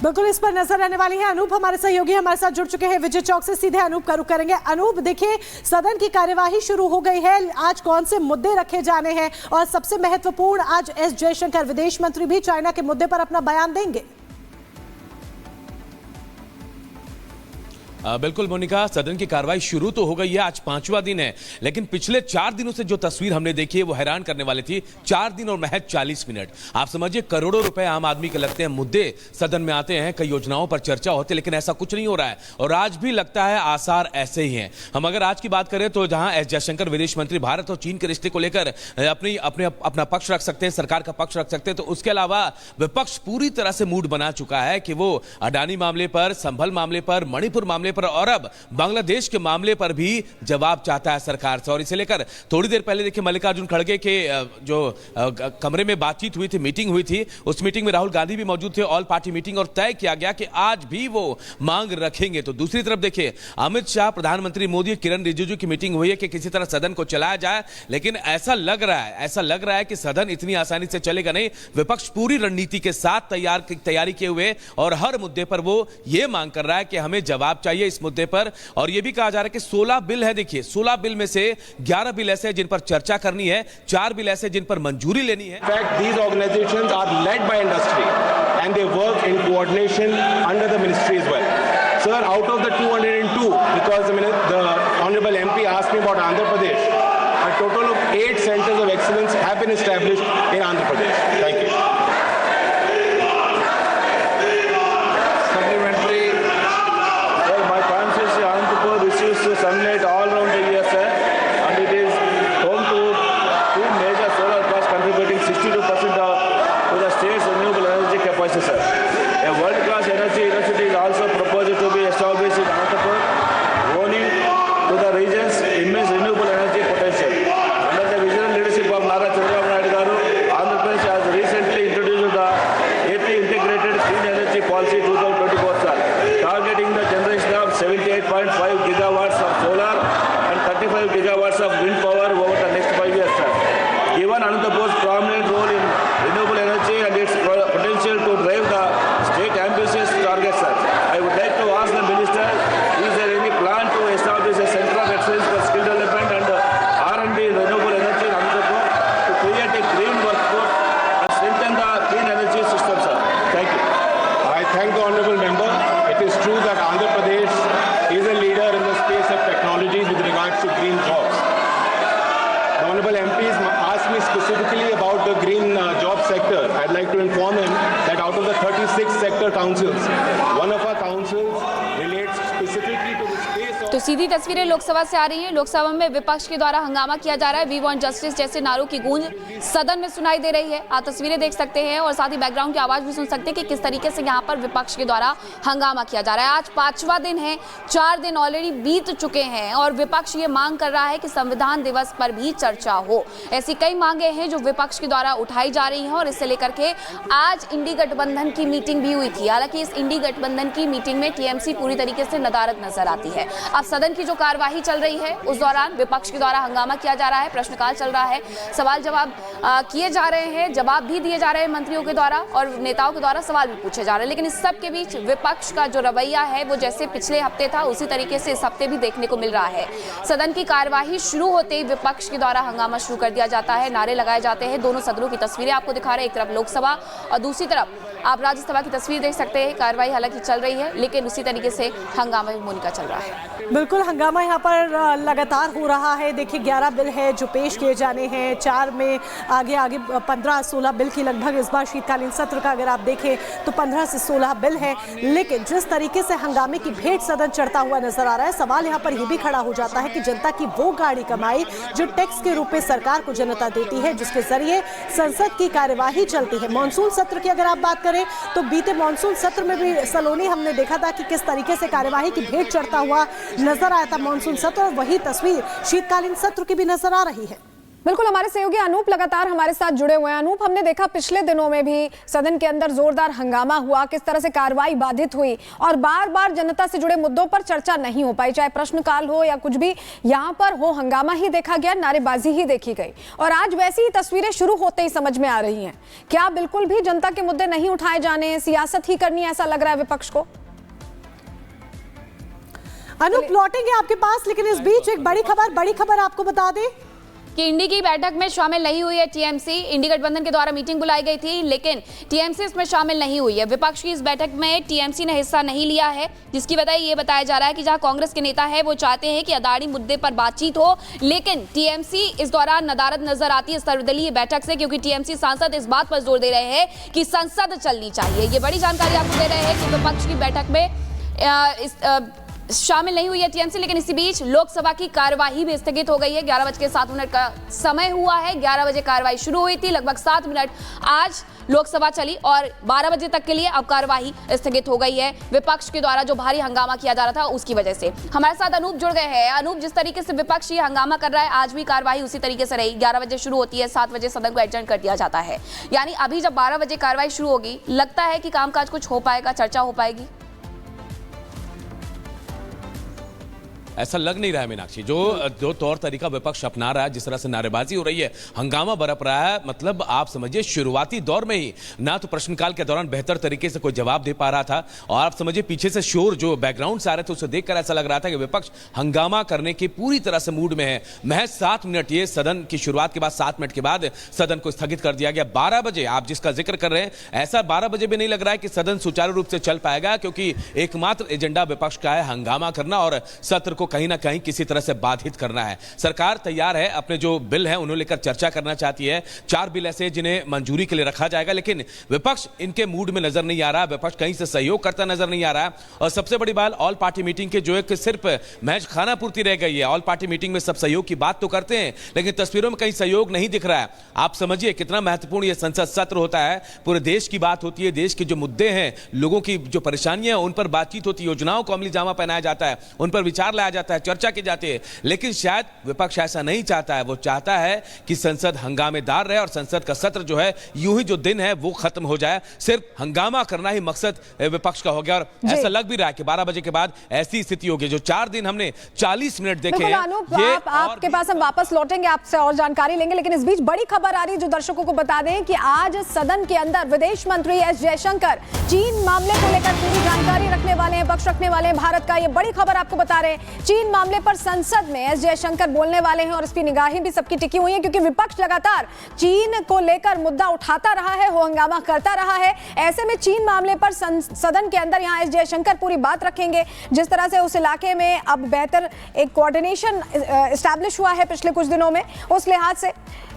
बिल्कुल इस पर नजर रहने वाली है। अनूप हमारे सहयोगी हमारे साथ जुड़ चुके हैं विजय चौक से, सीधे अनूप का रुख करेंगे। अनूप, देखिए सदन की कार्यवाही शुरू हो गई है, आज कौन से मुद्दे रखे जाने हैं और सबसे महत्वपूर्ण आज एस जयशंकर विदेश मंत्री भी चाइना के मुद्दे पर अपना बयान देंगे। बिल्कुल मोनिका, सदन की कार्रवाई शुरू तो हो गई है, आज पांचवा दिन है, लेकिन पिछले 4 दिनों से जो तस्वीर हमने देखी है वो हैरान करने वाली थी। 4 दिन और महज 40 मिनट, आप समझिए करोड़ों रुपए आम आदमी के लगते हैं, मुद्दे सदन में आते हैं, कई योजनाओं पर चर्चा होती है, लेकिन ऐसा कुछ नहीं हो रहा है और आज भी लगता है आसार ऐसे ही हैं। हम अगर आज की बात करें तो जहां एस जयशंकर विदेश मंत्री भारत और चीन के रिश्ते को लेकर अपना पक्ष रख सकते हैं, सरकार का पक्ष रख सकते हैं, तो उसके अलावा विपक्ष पूरी तरह से मूड बना चुका है कि वो अडानी मामले पर, संभल मामले पर, मणिपुर मामले पर और अब बांग्लादेश के मामले पर भी जवाब चाहता है सरकार से। और इसे लेकर थोड़ी देर पहले देखिए मल्लिकार्जुन खड़गे के जो कमरे में बातचीत हुई थी, मीटिंग हुई थी, उस मीटिंग में राहुल गांधी भी मौजूद थे, ऑल पार्टी मीटिंग, और तय किया गया कि आज भी वो मांग रखेंगे। तो दूसरी तरफ देखिए अमित शाह, प्रधानमंत्री मोदी, किरण रिजिजू की मीटिंग हुई है कि किसी तरह सदन को चलाया जाए, लेकिन ऐसा लग रहा है कि सदन इतनी आसानी से चलेगा नहीं। विपक्ष पूरी रणनीति के साथ तैयारी किए हुए और हर मुद्दे पर वो ये मांग कर रहा है कि हमें जवाब चाहिए इस मुद्दे पर। और यह भी कहा जा रहा है कि 16 बिल है, देखिए 16 बिल में से 11 बिल ऐसे हैं जिन पर चर्चा करनी है, 4 बिल ऐसे जिन पर मंजूरी लेनी है। In fact, these organizations are led by industry and they work in coordination under the ministry as well. Sir, out of the 202, because the honorable MP asked me about Andhra Pradesh, a total of 8 centers of excellence have been established in Andhra Pradesh. Thank you. Sunlight all around the year, sir, and it is home to 2 major solar parks contributing 62% to the state's renewable energy capacity, sir. A world-class energy university is also proposed to be established in Anantapur, owning to the region's immense renewable energy potential. Under the visionary leadership of Nara Chandrababu Naidu Garu, Andhra Pradesh has recently introduced the AP Integrated Clean Energy Policy 2024, sir, targeting the generation of 78.5 gigawatts of solar and 35 gigawatts of wind power over the next 5 years, sir. Given Anantapur's prominent role in renewable energy and its potential to drive the state ambitious targets, sir, I would like to ask the minister, is there any plan to establish a center of excellence for skill development and R&D in renewable energy in Anantapur to create a green workforce and strengthen the clean energy system, sir? Thank you. I thank the honorable member. It is true that Andhra Pradesh is a leader in the space of technology with regards to green jobs. The honorable MPs asked me specifically about the green job sector. I'd like to inform him that out of the 36 sector councils, one of our councils relates specifically to the space of... तो सीधी तस्वीरें लोकसभा से आ रही हैं। लोकसभा में विपक्ष के द्वारा हंगामा किया जा रहा है, वी वांट जस्टिस जैसे नारों की गूंज सदन में सुनाई दे रही है। आप तस्वीरें देख सकते हैं और साथ ही बैकग्राउंड की आवाज भी सुन सकते हैं कि किस तरीके से यहाँ पर विपक्ष के द्वारा हंगामा किया जा रहा है। आज 5वां दिन है, 4 दिन ऑलरेडी बीत चुके हैं और विपक्ष ये मांग कर रहा है कि संविधान दिवस पर भी चर्चा हो। ऐसी कई मांगे हैं जो विपक्ष के द्वारा उठाई जा रही हैं और इससे लेकर के आज इंडी गठबंधन की मीटिंग भी हुई थी। हालांकि इस इंडी गठबंधन की मीटिंग में टीएमसी पूरी तरीके से नदारद नजर आती है। अब सदन की जो कार्यवाही चल रही है उस दौरान विपक्ष के द्वारा हंगामा किया जा रहा है, प्रश्नकाल चल रहा है, सवाल जवाब किए जा रहे हैं, जवाब भी दिए जा रहे हैं मंत्रियों के द्वारा और नेताओं के द्वारा सवाल भी पूछे जा रहे हैं। लेकिन इस सब के बीच विपक्ष का जो रवैया है वो जैसे पिछले हफ्ते था उसी तरीके से इस हफ्ते भी देखने को मिल रहा है। सदन की कार्यवाही शुरू होते ही विपक्ष के द्वारा हंगामा शुरू कर दिया जाता है, नारे लगाए जाते हैं। दोनों सदनों की तस्वीरें आपको दिखा रहे हैं, एक तरफ लोकसभा और दूसरी तरफ आप राज्यसभा की तस्वीर देख सकते हैं। कार्रवाई हालांकि चल रही है लेकिन उसी तरीके से हंगामा भी मोनिका चल रहा है। बिल्कुल हंगामा यहाँ पर लगातार हो रहा है। देखिए 11 बिल है जो पेश किए जाने हैं, 4 में आगे 15-16 बिल की लगभग इस बार शीतकालीन सत्र का अगर आप देखें तो 15 से 16 बिल है। लेकिन जिस तरीके से हंगामे की भेंट सदन चढ़ता हुआ नजर आ रहा है, सवाल यहाँ पर यह भी खड़ा हो जाता है कि जनता की वो गाड़ी कमाई जो टैक्स के रूप में सरकार को जनता देती है, जिसके जरिए संसद की कार्यवाही चलती है। मानसून सत्र की अगर आप बात करें तो बीते मानसून सत्र में भी सलोनी हमने देखा था कि किस तरीके से कार्यवाही की भेंट चढ़ता हुआ नजर आया था मानसून सत्र, और वही तस्वीर शीतकालीन सत्र की भी नजर आ रही है। बिल्कुल, हमारे सहयोगी अनूप लगातार हमारे साथ जुड़े हुए हैं। अनूप, हमने देखा पिछले दिनों में भी सदन के अंदर जोरदार हंगामा हुआ, किस तरह से कार्रवाई बाधित हुई और बार बार जनता से जुड़े मुद्दों पर चर्चा नहीं हो पाई, चाहे प्रश्नकाल हो या कुछ भी यहाँ पर हो, हंगामा ही देखा गया, नारेबाजी ही देखी गई। और आज वैसी ही तस्वीरें शुरू होते ही समझ में आ रही हैं। क्या बिल्कुल भी जनता के मुद्दे नहीं उठाए जाने, सियासत ही करनी है, ऐसा लग रहा है विपक्ष को? अनूप, लौटेंगे आपके पास, लेकिन इस बीच एक बड़ी खबर आपको बता दें कि इंडी की बैठक में शामिल नहीं हुई है टीएमसी। इंडी गठबंधन के द्वारा मीटिंग बुलाई गई थी, लेकिन टीएमसी इसमें शामिल नहीं हुई है। विपक्ष की इस बैठक में टीएमसी ने हिस्सा नहीं लिया है, जिसकी वजह ये बताया जा रहा है कि जहां कांग्रेस के नेता है वो चाहते हैं कि अदानी मुद्दे पर बातचीत हो, लेकिन टीएमसी इस दौरान नदारद नजर आती है सर्वदलीय बैठक से, क्योंकि टीएमसी सांसद इस बात पर जोर दे रहे हैं कि संसद चलनी चाहिए। ये बड़ी जानकारी आपको दे रहे हैं कि विपक्ष की बैठक में शामिल नहीं हुई है टीएमसी, लेकिन इसी बीच लोकसभा की कार्यवाही भी स्थगित हो गई है। 11:07 का समय हुआ है, 11 बजे कार्यवाही शुरू हुई थी, लगभग 7 मिनट आज लोकसभा चली और 12 बजे तक के लिए अब कार्यवाही स्थगित हो गई है, विपक्ष के द्वारा जो भारी हंगामा किया जा रहा था उसकी वजह से। हमारे साथ अनूप जुड़ गए हैं। अनूप, जिस तरीके से विपक्ष ये हंगामा कर रहा है, आज भी कार्यवाही उसी तरीके से रही। 11 बजे शुरू होती है, 7 बजे सदन को एडजर्न कर दिया जाता है, यानी अभी जब 12 बजे कार्यवाही शुरू होगी, लगता है कि कामकाज कुछ हो पाएगा, चर्चा हो पाएगी? ऐसा लग नहीं रहा है मीनाक्षी। जो तौर तरीका विपक्ष अपना रहा है, जिस तरह से नारेबाजी हो रही है, हंगामा बरप रहा है, मतलब आप समझिए शुरुआती दौर में ही ना तो प्रश्नकाल के दौरान बेहतर तरीके से कोई जवाब दे पा रहा था, और आप समझिए पीछे से शोर जो बैकग्राउंड से आ रहे थे उसे देखकर ऐसा लग रहा था कि विपक्ष हंगामा करने की पूरी तरह से मूड में है। महज 7 मिनट, ये सदन की शुरुआत के बाद 7 मिनट के बाद सदन को स्थगित कर दिया गया। 12 बजे आप जिसका जिक्र कर रहे हैं, ऐसा 12 बजे भी नहीं लग रहा है कि सदन सुचारू रूप से चल पाएगा, क्योंकि एकमात्र एजेंडा विपक्ष का है हंगामा करना और सत्र को कहीं ना कहीं किसी तरह से बाधित करना है। सरकार तैयार है, अपने जो बिल है उन्हें लेकर चर्चा करना चाहती है। 4 बिल ऐसे जिन्हें मंजूरी के लिए रखा जाएगा, लेकिन विपक्ष इनके मूड में नजर नहीं आ रहा, विपक्ष कहीं से सहयोग करता नजर नहीं आ रहा। और सबसे बड़ी बात, ऑल पार्टी मीटिंग के जो एक सिर्फ महज खाना पूर्ति रह गई है। ऑल पार्टी मीटिंग में सब सहयोग की बात तो करते हैं, लेकिन तस्वीरों में कहीं सहयोग नहीं दिख रहा है। आप समझिए कितना महत्वपूर्ण यह संसद सत्र होता है, पूरे देश की बात होती है, देश के जो मुद्दे हैं, लोगों की जो परेशानियां हैं उन पर बातचीत होती है, योजनाओं को अमली जामा पहनाया जाता है, उन पर विचार लाया जाता है, चर्चा की जाती है। लेकिन शायद विपक्ष ऐसा नहीं चाहता है, वो चाहता है कि संसद हंगामेदार रहे और संसद का सत्र जो है, यूं ही जो दिन है वो खत्म हो जाए। सिर्फ हंगामा करना ही मकसद विपक्ष का हो गया, और ऐसा लग भी रहा है कि 12 बजे के बाद ऐसी स्थिति होगी। जो 4 दिन हमने 40 मिनट देखे हैं, ये आपके पास हम वापस लौटेंगे, आपसे और जानकारी लेंगे, लेकिन इस बीच बड़ी खबर आ रही है जो दर्शकों को बता दें कि आज सदन के अंदर विदेश मंत्री एस जयशंकर चीन मामले को लेकर पूरी जानकारी रखने वाले हैं, पक्ष रखने वाले हैं भारत का। ये बड़ी खबर आपको बता रहे हैं, चीन मामले पर संसद में एस जयशंकर बोलने वाले हैं और इसकी निगाहें भी सबकी टिकी हुई हैं, क्योंकि विपक्ष लगातार चीन को लेकर मुद्दा उठाता रहा है, वो हंगामा करता रहा है। ऐसे में चीन मामले पर सदन के अंदर यहां एस जयशंकर पूरी बात रखेंगे। जिस तरह से उस इलाके में अब बेहतर एक कोऑर्डिनेशन एस्टैब्लिश हुआ है पिछले कुछ दिनों में, उस लिहाज से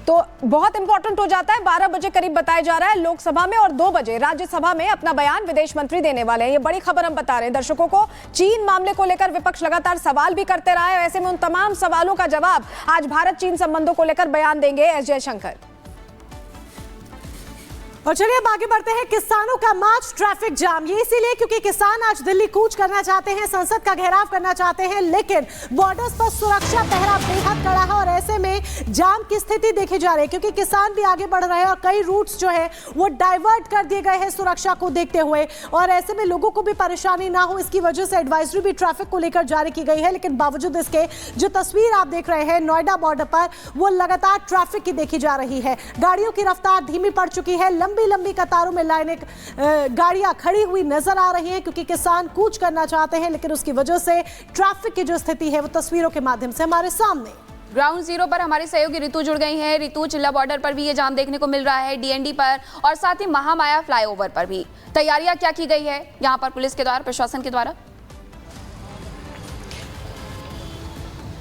तो बहुत इंपॉर्टेंट हो जाता है। 12 बजे करीब बताया जा रहा है लोकसभा में, और 2 बजे राज्यसभा में अपना बयान विदेश मंत्री देने वाले हैं। ये बड़ी खबर हम बता रहे हैं दर्शकों को। चीन मामले को लेकर विपक्ष लगातार सवाल भी करते रहा है, ऐसे में उन तमाम सवालों का जवाब आज भारत चीन संबंधों को लेकर बयान देंगे एस जयशंकर। और चलिए अब आगे बढ़ते हैं। किसानों का मार्च, ट्रैफिक जाम, ये इसीलिए क्योंकि किसान आज दिल्ली कूच करना चाहते हैं, संसद का घेराव करना चाहते हैं, लेकिन बॉर्डर्स पर सुरक्षा पहरा बेहद कड़ा है और ऐसे में जाम की स्थिति देखी जा रही है, क्योंकि किसान भी आगे बढ़ रहे हैं और कई रूट्स जो है वो डाइवर्ट कर दिए गए हैं सुरक्षा को देखते हुए, और ऐसे में लोगों को भी परेशानी ना हो इसकी वजह से एडवाइजरी भी ट्रैफिक को लेकर जारी की गई है। लेकिन बावजूद इसके जो तस्वीर आप देख रहे हैं नोएडा बॉर्डर पर, वो लगातार ट्रैफिक की देखी जा रही है। गाड़ियों की रफ्तार धीमी पड़ चुकी है, लंबी कतारों में लाइनें गाड़ियां खड़ी हुई नजर आ रही हैं, क्योंकि किसान कूच करना चाहते हैं, लेकिन उसकी वजह से ट्रैफिक की जो स्थिति है वो तस्वीरों के माध्यम से हमारे सामने। ग्राउंड जीरो पर हमारी सहयोगी ऋतु जुड़ गई हैं। ऋतु, चिल्ला बॉर्डर पर भी ये जाम देखने को मिल रहा है, डीएनडी पर और साथ ही महामाया फ्लाईओवर पर भी तैयारियां क्या की गई है यहाँ पर पुलिस के द्वारा, प्रशासन के द्वारा?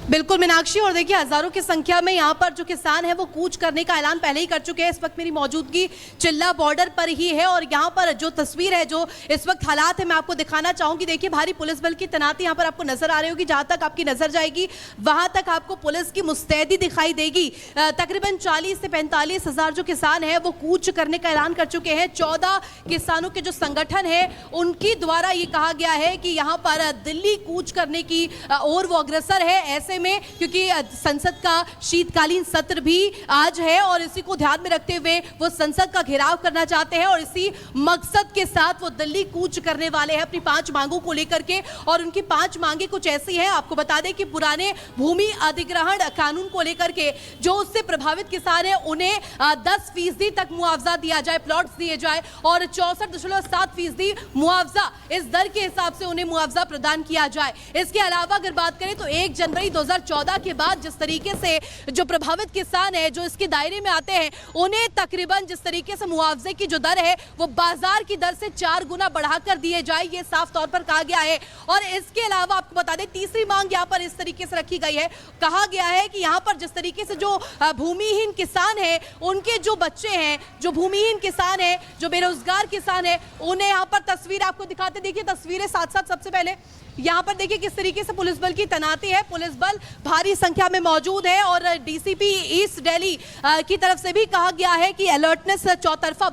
बिल्कुल मीनाक्षी, और देखिए हजारों की संख्या में यहाँ पर जो किसान है वो कूच करने का ऐलान पहले ही कर चुके हैं। इस वक्त मेरी मौजूदगी चिल्ला बॉर्डर पर ही है और यहाँ पर जो तस्वीर है, जो इस वक्त हालात है, मैं आपको दिखाना चाहूंगी। देखिए भारी पुलिस बल की तैनाती यहाँ पर आपको नजर आ रही होगी, जहां तक आपकी नजर जाएगी वहां तक आपको पुलिस की मुस्तैदी दिखाई देगी। तकरीबन 40 से 45 हजार जो किसान है वो कूच करने का ऐलान कर चुके हैं। 14 किसानों के जो संगठन है उनके द्वारा ये कहा गया है कि यहाँ पर दिल्ली कूच करने की ओर वो अग्रसर है। ऐसे में, क्योंकि संसद का शीतकालीन सत्र भी आज है और इसी को ध्यान में रखते हुए वो संसद का घेराव करना चाहते हैं और इसी मकसद के साथ वो दिल्ली कूच करने वाले हैं अपनी 5 मांगों को लेकर के। और उनकी 5 मांगे कुछ ऐसी हैं, आपको बता दें कि पुराने भूमि अधिग्रहण कानून को लेकर के जो उससे प्रभावित किसान है उन्हें 10% तक मुआवजा दिया जाए, प्लॉट्स दिए जाए और 64.7% मुआवजा, इस दर के हिसाब से उन्हें मुआवजा प्रदान किया जाए। इसके अलावा अगर बात करें तो 1 जनवरी 2014 के बाद जिस तरीके से जो प्रभावित किसान है जो इसके दायरे में आते हैं उन्हें तकरीबन जिस तरीके से मुआवजे की जो दर है वो बाजार की दर से 4 गुना बढ़ाकर दिए जाए, ये साफ तौर पर कहा गया है। और इसके अलावा आपको बता दें तीसरी मांग यहाँ पर इस तरीके से रखी गई है, कहा गया है कि यहाँ पर जिस तरीके से जो भूमिहीन किसान है उनके जो बच्चे हैं, जो भूमिहीन किसान है, जो बेरोजगार किसान है, उन्हें यहाँ पर तस्वीर आपको दिखाते, देखिए तस्वीरें साथ साथ। सबसे पहले यहाँ पर देखिए किस तरीके से पुलिस बल की तैनाती है, पुलिस बल भारी संख्या में मौजूद है और डीसीपी ईस्ट दिल्ली की तरफ से भी कहा गया है कि अलर्टनेस चौतरफा